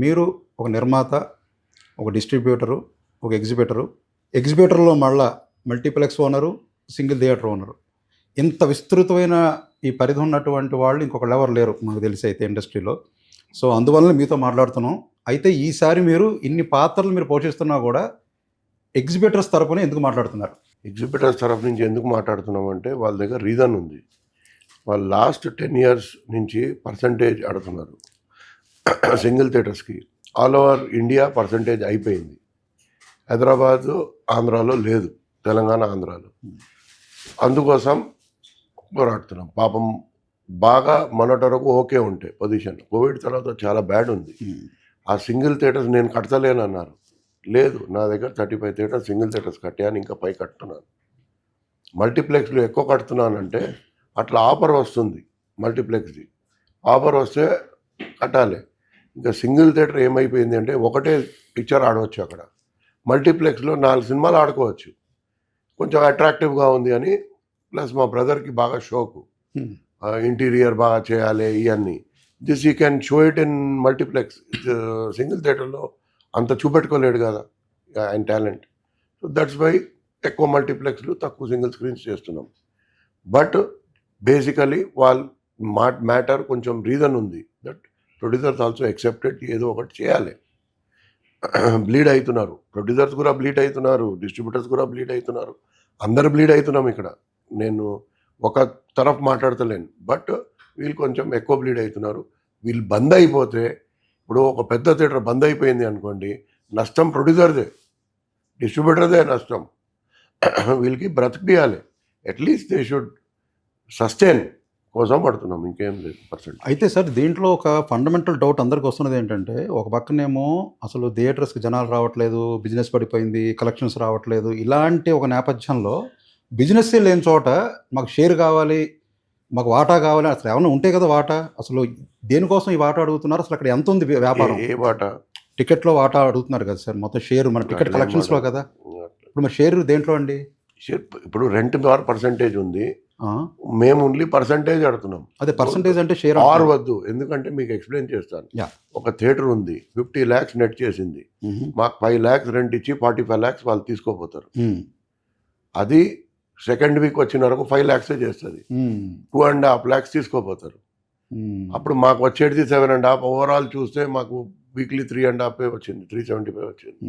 మీరు ఒక నిర్మాత, ఒక డిస్ట్రిబ్యూటరు, ఒక ఎగ్జిబిటరు. ఎగ్జిబిటర్‌లో మళ్ళా multiplex owner, single theatre owner. ఇంత విస్తృతమైన ఈ పరిధి ఉన్నటువంటి వాళ్ళు ఇంకొకళ్ళెవరు లేరు మనకు తెలిసైతే ఇండస్ట్రీలో. సో, అందువలన మీతో మాట్లాడుతున్నాం. అయితే ఈసారి మీరు ఇన్ని పాత్రలు మీరు పోషిస్తున్నా గూడా ఎగ్జిబిటర్స్ తరపున ఎందుకు మాట్లాడుతున్నారు? ఎగ్జిబిటర్స్ తరఫు నుంచి ఎందుకు మాట్లాడుతున్నామంటే వాళ్ళ దగ్గర రీజన్ ఉంది. వాళ్ళు లాస్ట్ 10 ఇయర్స్ నుంచి పర్సంటేజ్ అడుగుతున్నారు సింగిల్ థియేటర్స్కి. ఆల్ ఓవర్ ఇండియా పర్సంటేజ్ అయిపోయింది. హైదరాబాదు, ఆంధ్రాలో లేదు, తెలంగాణ, ఆంధ్రాలో. అందుకోసం పోరాడుతున్నాం. పాపం బాగా మొన్నటి వరకు ఓకే ఉంటే పొజిషన్, కోవిడ్ తర్వాత చాలా బ్యాడ్ ఉంది. ఆ సింగిల్ థియేటర్స్ నేను కడతలేను అన్నారు. లేదు, నా దగ్గర 35 థియేటర్స్ సింగిల్ థియేటర్స్ కట్టాను, ఇంకా పై కట్టున్నాను. మల్టీప్లెక్స్లు ఎక్కువ కడుతున్నానంటే అట్లా ఆఫర్ వస్తుంది. మల్టీప్లెక్స్ది ఆఫర్ వస్తే కట్టాలి. ఇంకా సింగిల్ థియేటర్ ఏమైపోయింది అంటే ఒకటే పిక్చర్ ఆడవచ్చు అక్కడ. మల్టీప్లెక్స్లో 4 సినిమాలు ఆడుకోవచ్చు. కొంచెం అట్రాక్టివ్గా ఉంది అని. ప్లస్ మా బ్రదర్కి బాగా షోకు, ఇంటీరియర్ బాగా చేయాలి ఇవన్నీ. This you can show it in multiplex. Single థియేటర్లో అంత చూపెట్టుకోలేడు కదా ఆయన టాలెంట్. సో దట్స్ వై ఎక్కువ మల్టీప్లెక్స్లు, తక్కువ సింగిల్ స్క్రీన్స్ చేస్తున్నాం. బట్ బేసికలీ వాళ్ళు మ్యాటర్ కొంచెం రీజన్ ఉంది. దట్ ప్రొడ్యూసర్స్ ఆల్సో యాక్సెప్టెడ్, ఏదో ఒకటి చేయాలి. బ్లీడ్ అవుతున్నారు, ప్రొడ్యూసర్స్ కూడా బ్లీడ్ అవుతున్నారు, డిస్ట్రిబ్యూటర్స్ కూడా బ్లీడ్ అవుతున్నారు, అందరు బ్లీడ్ అవుతున్నాం ఇక్కడ. నేను ఒక తరఫు మాట్లాడతలేను, బట్ వీళ్ళు కొంచెం ఎక్కువ బ్లీడ్ అవుతున్నారు. వీళ్ళు బంద్ అయిపోతే, ఇప్పుడు ఒక పెద్ద థియేటర్ బంద్ అయిపోయింది అనుకోండి, నష్టం ప్రొడ్యూసర్దే, డిస్ట్రిబ్యూటర్దే నష్టం. వీళ్ళకి బ్రతికియాలి. అట్లీస్ట్ దే షుడ్ సస్టైన్ కోసం పడుతున్నాం, ఇంకేం లేదు పర్సెంట్. అయితే సార్, దీంట్లో ఒక ఫండమెంటల్ డౌట్ అందరికి వస్తున్నది ఏంటంటే, ఒక పక్కనేమో అసలు థియేటర్స్కి జనాలు రావట్లేదు, బిజినెస్ పడిపోయింది, కలెక్షన్స్ రావట్లేదు. ఇలాంటి ఒక నేపథ్యంలో బిజినెస్సే లేని చోట మాకు షేర్ కావాలి, మాకు వాటా కావాలి, అసలు ఏమైనా ఉంటే కదా వాటా. అసలు దేనికోసం ఈ వాటా అడుగుతున్నారు? అసలు అక్కడ ఎంత ఉంది వ్యాపారం? ఏ వాటా? టికెట్లో వాటా అడుగుతున్నారు కదా సార్, మొత్తం షేర్ మన టికెట్ కలెక్షన్స్లో కదా. ఇప్పుడు మరి షేర్ దేంట్లో అండి? షేర్ ఇప్పుడు రెంట్ పర్సంటేజ్ ఉంది, మేము ఓన్లీ పర్సంటేజ్ అడుగుతున్నాం. అదే పర్సంటేజ్ అంటే షేర్ ఆర్ వద్దు, ఎందుకంటే మీకు ఎక్స్ప్లెయిన్ చేస్తాను. ఒక థియేటర్ ఉంది, 50 lakhs నెట్ చేసింది, మాకు 5 lakhs రెంట్ ఇచ్చి 45 lakhs వాళ్ళు తీసుకోపోతారు. అది సెకండ్ వీక్ వచ్చిన వరకు 5 lakhs చేస్తుంది, 2.5 lakhs తీసుకోపోతారు. అప్పుడు మాకు వచ్చేది 7.5. ఓవరాల్ చూస్తే మాకు వీక్లీ 3.5 వచ్చింది, 375 వచ్చింది.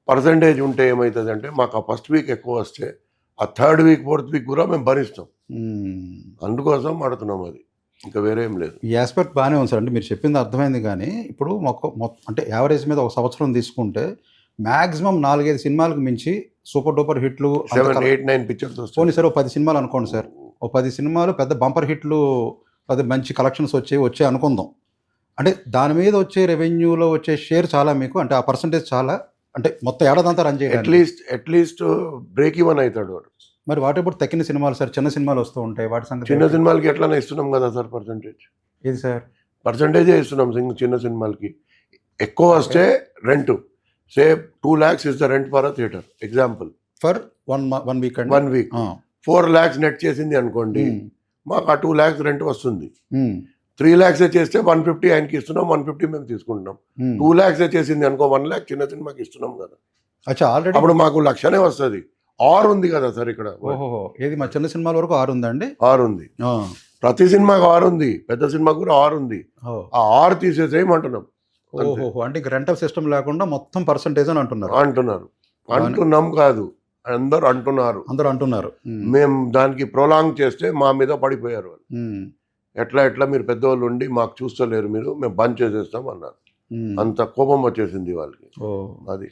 పర్సంటేజ్ ఉంటే ఏమవుతుంది అంటే, మాకు ఆ ఫస్ట్ వీక్ ఎక్కువ వస్తే ఆ థర్డ్ వీక్, ఫోర్త్ వీక్ కూడా మేము భరిస్తాం. అందుకోసం ఆడుతున్నాం, అది ఇంకా వేరే ఏం లేదు. ఈ ఆస్పెక్ట్ బాగానే ఉంది సార్, అంటే మీరు చెప్పింది అర్థమైంది. కానీ ఇప్పుడు అంటే యావరేజ్ మీద ఒక సంవత్సరం తీసుకుంటే మ్యాక్సిమం 4-5 సినిమాలకు మించి సూపర్ డూపర్ హిట్లు 7, 8, 9 పిక్చర్స్ పోనీ సార్. 10 సినిమాలు అనుకోండి సార్, 10 సినిమాలు పెద్ద బంపర్ హిట్లు, అది మంచి కలెక్షన్స్ వచ్చాయి అనుకుందాం. అంటే దాని మీద వచ్చే రెవెన్యూలో వచ్చే షేర్ చాలా మీకు, అంటే ఆ పర్సంటేజ్ చాలా, అంటే మొత్తం ఏడాదంతా రన్ చేయాలి. అట్లీస్ట్ బ్రేక్ ఈవెన్ అవుతాడు వాడు. మరి వాటి ఇప్పుడు తక్కిన సినిమాలు సార్, చిన్న సినిమాలు వస్తూ ఉంటాయి, వాటి సంగతి. చిన్న సినిమాలకి ఎట్లనే ఇస్తున్నాం కదా సార్ పర్సంటేజ్. ఏది సార్? పర్సంటేజే ఇస్తున్నాం చిన్న సినిమాలకి. ఎక్కువ వస్తే rent, say 2 lakhs is the rent for a theatre, example. For one week అండి. 1 week 4 lakhs నెట్ చేసింది అనుకోండి, మాకు ఆ 2 lakhs రెంట్ వస్తుంది. 3 lakhs చేస్తే 150 ఆయనకి ఇస్తున్నాం, 150 మేము తీసుకుంటున్నాం. 2 lakhs చేసింది అనుకో, 1 lakh చిన్న సినిమాకి ఇస్తున్నాం కదా. అచ్చా, ఆల్రెడీ అప్పుడు మాకు లక్షనే వస్తుంది. ఆర్ ఉంది కదా సార్ ఇక్కడ. ఓహో, ఏది మా చిన్న సినిమాల వరకు 6 ఉందండి? 6 ఉంది, ప్రతి సినిమాకి 6 ఉంది, పెద్ద సినిమాకి కూడా 6 ఉంది. ఆ 6 తీసేసేయమంటున్నాం. ఓహో, అంటే ఇంక రెంటల్ సిస్టమ్ లేకుండా మొత్తం పర్సంటేజ్ అని అంటున్నాం కాదు, అందరూ అంటున్నారు. మేము దానికి ప్రొలాంగ్ చేస్తే మా మీద పడిపోయారు వాళ్ళు. ఎట్లా మీరు పెద్దవాళ్ళు ఉండి మాకు చూస్తలేరు, మీరు మేము బంద్ చేసేస్తాం అన్నారు. అంత కోపం వచ్చేసింది వాళ్ళకి. అది